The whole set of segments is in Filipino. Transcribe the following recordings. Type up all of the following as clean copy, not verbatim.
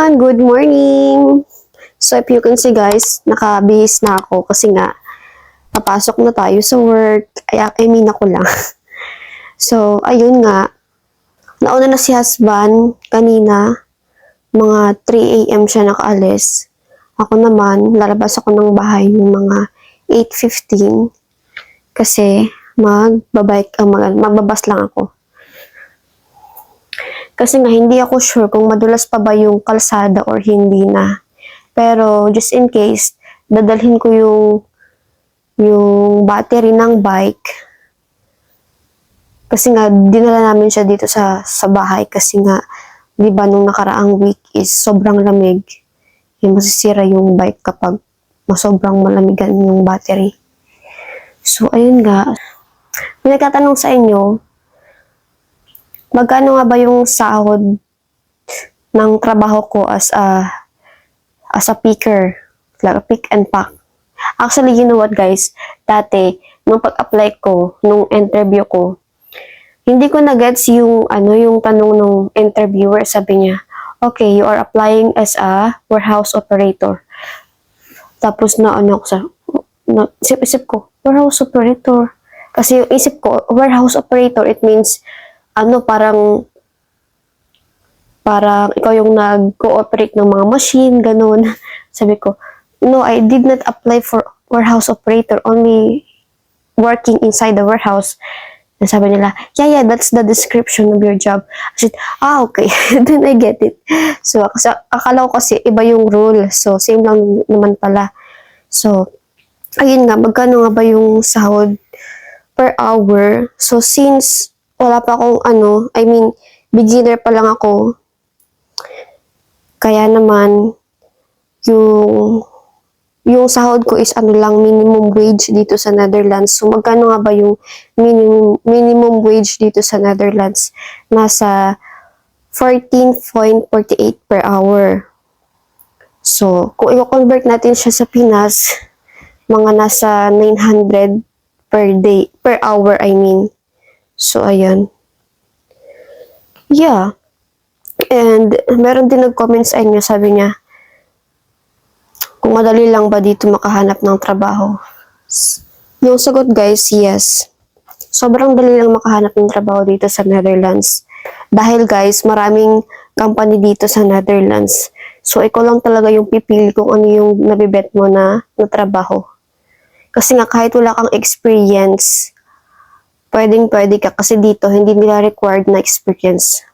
everyone! Good morning! So if you can see guys, nakabihis na ako kasi nga papasok na tayo sa work. I mean ako lang. So ayun nga, nauna na si husband kanina, mga 3 a.m. siya nakaalis. Ako naman, lalabas ako ng bahay ng mga 8:15 kasi magbabas lang ako. Kasi nga, hindi ako sure kung madulas pa ba yung kalsada or hindi na. Pero, just in case, dadalhin ko yung battery ng bike. Kasi nga, dinala namin siya dito sa bahay. Kasi nga, di ba nung nakaraang week is sobrang lamig. Yung masisira yung bike kapag sobrang malamigan yung battery. So, ayun nga. May nagtatanong sa inyo, magkano nga ba yung sahod ng trabaho ko as a picker, like pick and pack? Actually, you know what guys, dati, nung pag-apply ko, nung interview ko, hindi ko na-gets yung tanong ng interviewer. Sabi niya, okay, you are applying as a warehouse operator. Tapos isip ko, warehouse operator. Kasi yung isip ko, warehouse operator, it means, parang ikaw yung nag-cooperate ng mga machine, ganun. Sabi ko, no, I did not apply for warehouse operator, only working inside the warehouse. And sabi nila, yeah, that's the description of your job. I said, okay, then I get it. So, akala ko kasi iba yung rule. So, same lang naman pala. So, ayun nga, magkano nga ba yung sahod per hour? So, since wala pa akong beginner pa lang ako. Kaya naman, yung sahod ko is minimum wage dito sa Netherlands. So, magkano nga ba yung minimum wage dito sa Netherlands? Nasa 14.48 per hour. So, kung i-convert natin siya sa Pinas, mga nasa 900 per hour, I mean. So, ayan. Yeah. And, meron din nag-comment sa inyo, sabi niya, kung madali lang ba dito makahanap ng trabaho. Yung sagot guys, yes. Sobrang dali lang makahanap ng trabaho dito sa Netherlands. Dahil guys, maraming company dito sa Netherlands. So, ikaw lang talaga yung pipili kung ano yung nabibet mo na trabaho. Kasi nga, kahit wala kang experience, pwede ka kasi dito hindi nila required na experience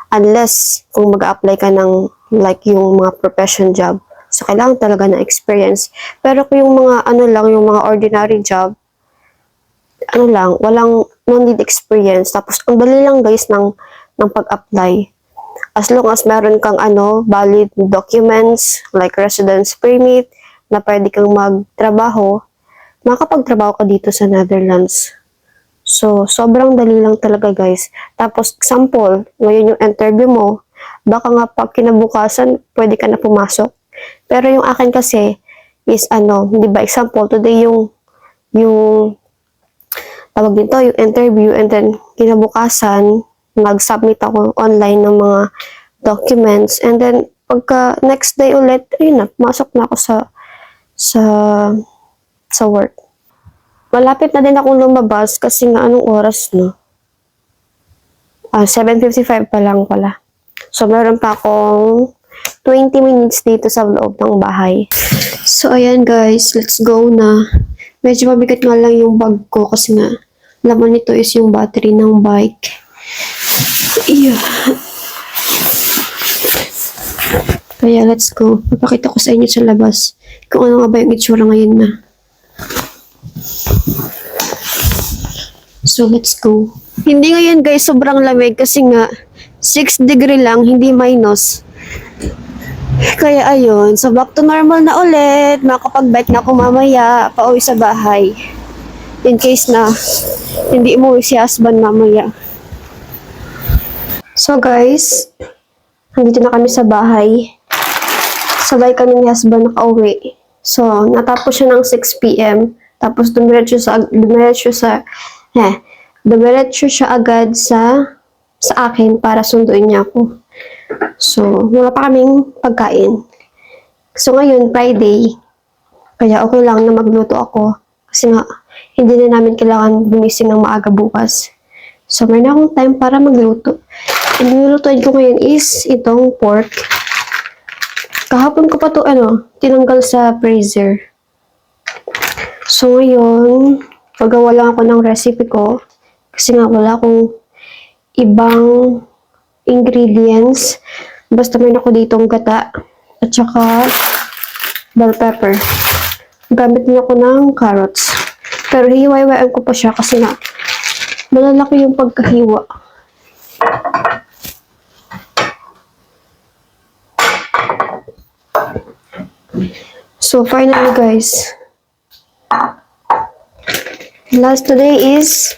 unless kung mag-apply ka ng like yung mga profession job, so kailangan talaga ng experience. Pero kung yung mga yung mga ordinary job, walang no need experience, tapos ang dali lang guys ng pag-apply as long as meron kang valid documents like residence permit na pwede kang magtrabaho, makakapagtrabaho ka dito sa Netherlands. So, sobrang dali lang talaga guys. Tapos, example, ngayon yung interview mo, baka nga pag kinabukasan, pwede ka na pumasok. Pero yung akin kasi, is di ba, example, today yung tawag dito, yung interview, and then kinabukasan, mag-submit ako online ng mga documents, and then, pagka next day ulit, ayun na, pumasok na ako sa work. Malapit na din akong lumabas kasi nga anong oras, no? 7:55 pa lang pala. So, meron pa akong 20 minutes dito sa loob ng bahay. So, ayan guys, let's go na. Medyo mabigat nga lang yung bag ko kasi nga laman nito is yung battery ng bike. Yeah. Kaya let's go. Papakita ko sa inyo sa labas kung ano nga ba yung itsura ngayon na. So, let's go. Hindi ngayon guys, sobrang lamig kasi nga 6 degree lang, hindi minus. Kaya ayun, so back to normal na ulit. Makakapag-bike na ako mamaya, pauwi sa bahay. In case na hindi umuwi si husband mamaya. So guys, nandito na kami sa bahay. Sabay kami ni husband nakauwi. So, natapos siya ng 6 p.m. Tapos dumiretso siya agad sa akin para sunduin niya ako. So, wala pa kaming pagkain. So, ngayon, Friday, kaya okay lang na magluto ako. Kasi nga, hindi na namin kailangan gumising ng maaga bukas. So, may na akong time para magluto. And nilulutuin ko ngayon is itong pork. Kahapon ko pa to tinanggal sa freezer. So, ngayon, pagawa lang ako ng recipe ko. Kasi nga, wala akong ibang ingredients. Basta may ako ditong gata. At saka, bell pepper. Gamit niya ako ng carrots. Pero hiwa-hiwaan ko pa siya kasi nga, malalaki yung pagkahiwa. So, finally guys, today is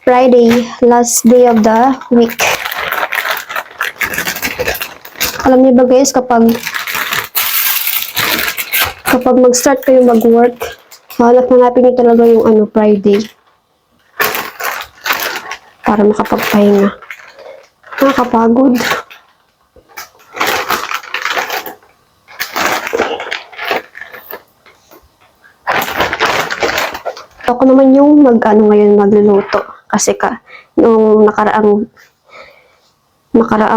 Friday, last day of the week. Alam niyo ba guys, kapag mag-start kayo mag-work, hanapin niyo talaga yung Friday. Para makapagpahinga. Nakakapagod. Ako naman yung ngayon magluluto. Kasi nung nakaraang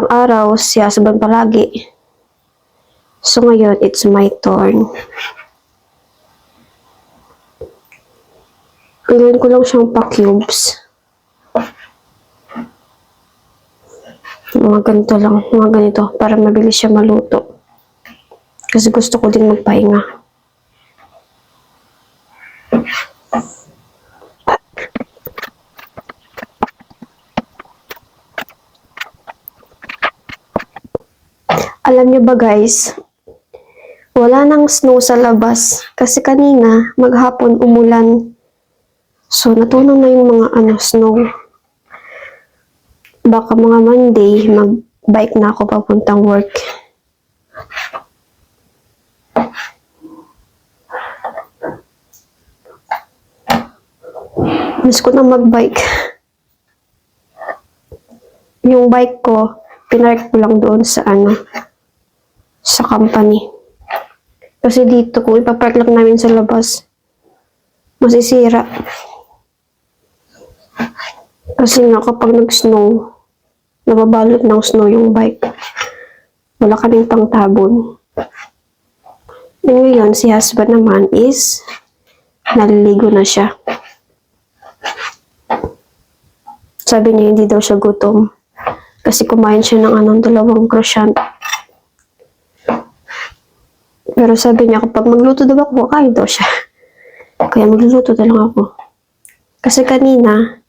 araw, si husband palagi. So ngayon, it's my turn. Gawin ko lang siyang pa-cubes. Mga ganito lang, mga ganito, para mabilis siya maluto. Kasi gusto ko din magpahinga. Alam niyo ba guys, wala nang snow sa labas. Kasi kanina, maghapon umulan. So, natunaw na yung mga snow. Baka mga Monday, mag-bike na ako papuntang work. Miss ko na mag-bike. Yung bike ko, pinark ko lang doon sa sa company. Kasi dito, kung ipapark lang namin sa labas, masisira. Kasi nga, kapag nag-snow, nababalot ng snow yung bike. Wala kaming pangtabon. E ngayon, si husband naman is naliligo na siya. Sabi niya, hindi daw siya gutom. Kasi kumain siya ng 2 croissant. Pero sabi niya, kapag magluto daw ako, kakain daw siya. Kaya magluluto na lang ako. Kasi kanina,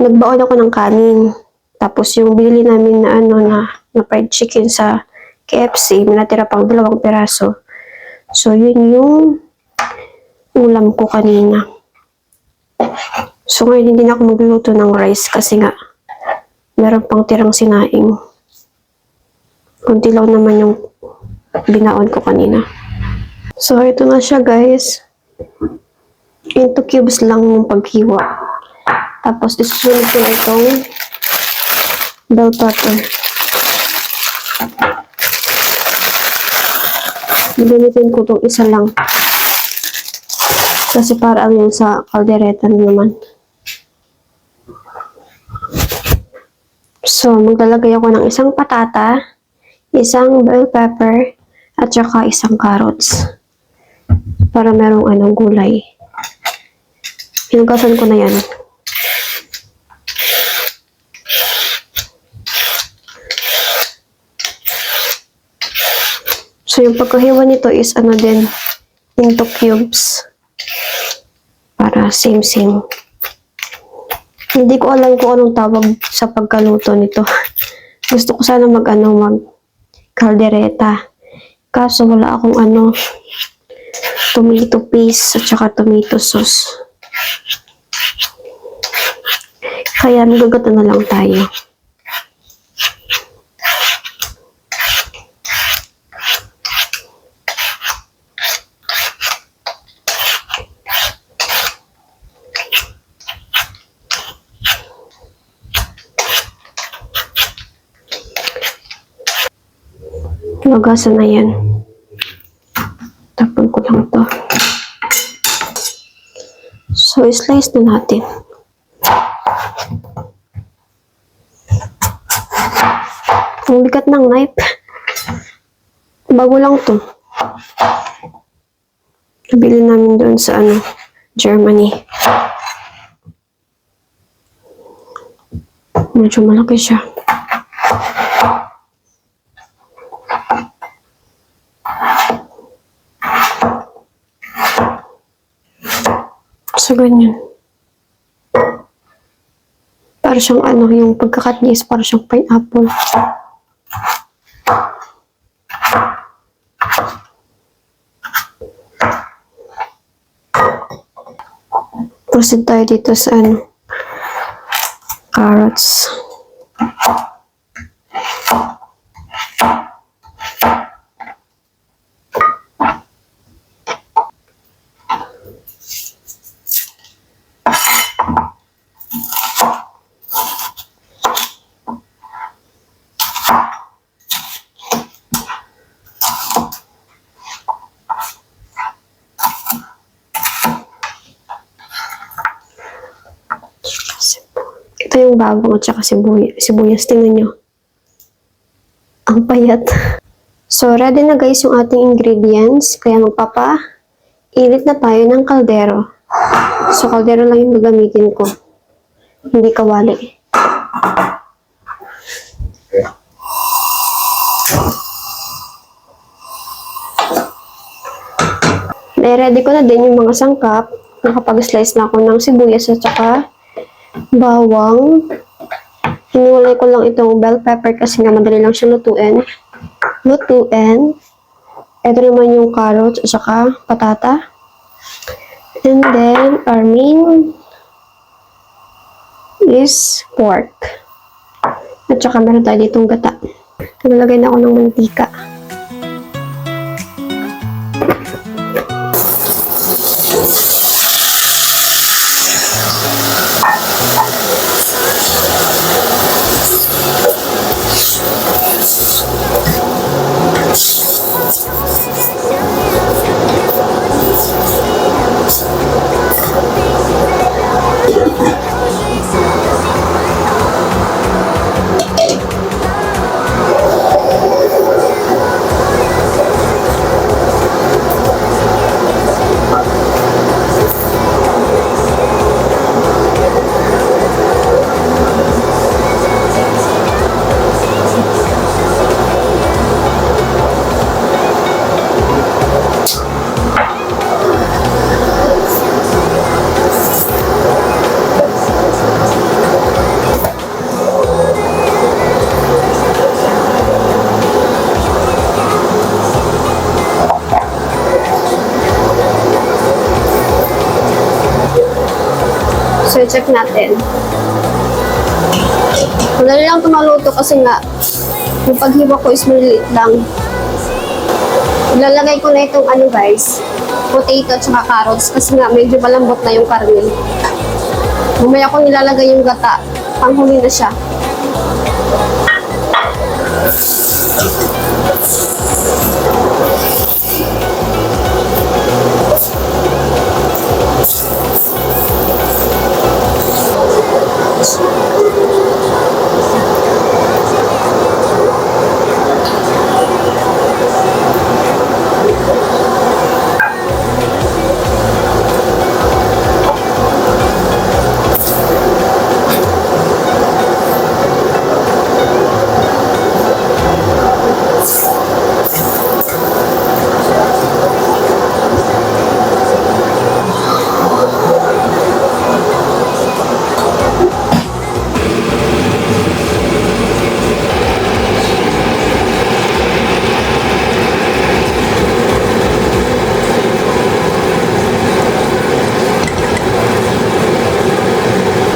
nagbaon ako ng kanin. Tapos yung binili namin na fried chicken sa KFC, may natira pang 2 piraso. So, yun yung ulam ko kanina. So, ngayon hindi na ako magluluto ng rice kasi nga, meron pang tirang sinaing. Kunti lang naman yung binaon ko kanina. So, ito na siya guys. Into cubes lang yung paghiwa. Tapos, isusunod ko na itong bell pepper. Gamitin ko itong isa lang. Kasi para yun sa kaldereta naman. So, maglalagay ako ng isang patata, isang bell pepper, at saka isang carrots. Para merong gulay. Hinugasan ko na yan. So, yung pagkahiwa nito is din, into cubes. Para same. Hindi ko alam kung anong tawag sa pagkaluto nito. Gusto ko sana mag kaldereta. Kaso wala akong tomato paste at saka tomato sauce. Kaya nagagata na lang tayo. Nagasan na yan. Tapon ko lang to. So, slice na natin. Ang bigat ng knife. Bago lang to. Nabili namin doon sa Germany. Medyo malaki siya. So, ganyan. Para siyang yung pagkakat niya is para siyang pineapple. Proceed tayo dito sa carrots. Ito yung bawang at saka sibuyas. Tingnan nyo. Ang payat. So, ready na guys yung ating ingredients. Kaya magpapa-init na tayo ng kaldero. So, kaldero lang yung gagamitin ko. Hindi kawali. Ready ko na din yung mga sangkap. Nakapag-slice na ako ng sibuyas at saka bawang. Hinulay ko lang itong bell pepper kasi nga madali lang siya lutuin. Ito naman yung carrots at saka patata. And then, our main is pork. At saka meron tayo ditong gata. Naglagay na ako ng mantika. So, check natin. Madali lang tumaluto kasi nga yung paghiwa ko is maliliit lang. Ilalagay ko na itong guys, potato at saka carrots kasi nga medyo malambot na yung karne. Mamaya ko nilalagay yung gata. Panghuli na siya.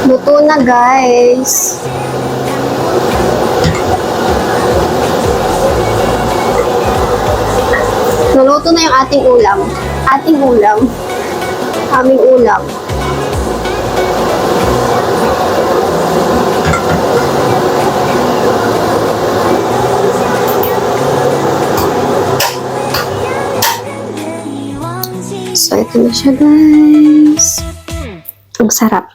Luto na guys. Naluto na yung ating ulam. Aming ulam. So, ito na siya, guys. Ang sarap.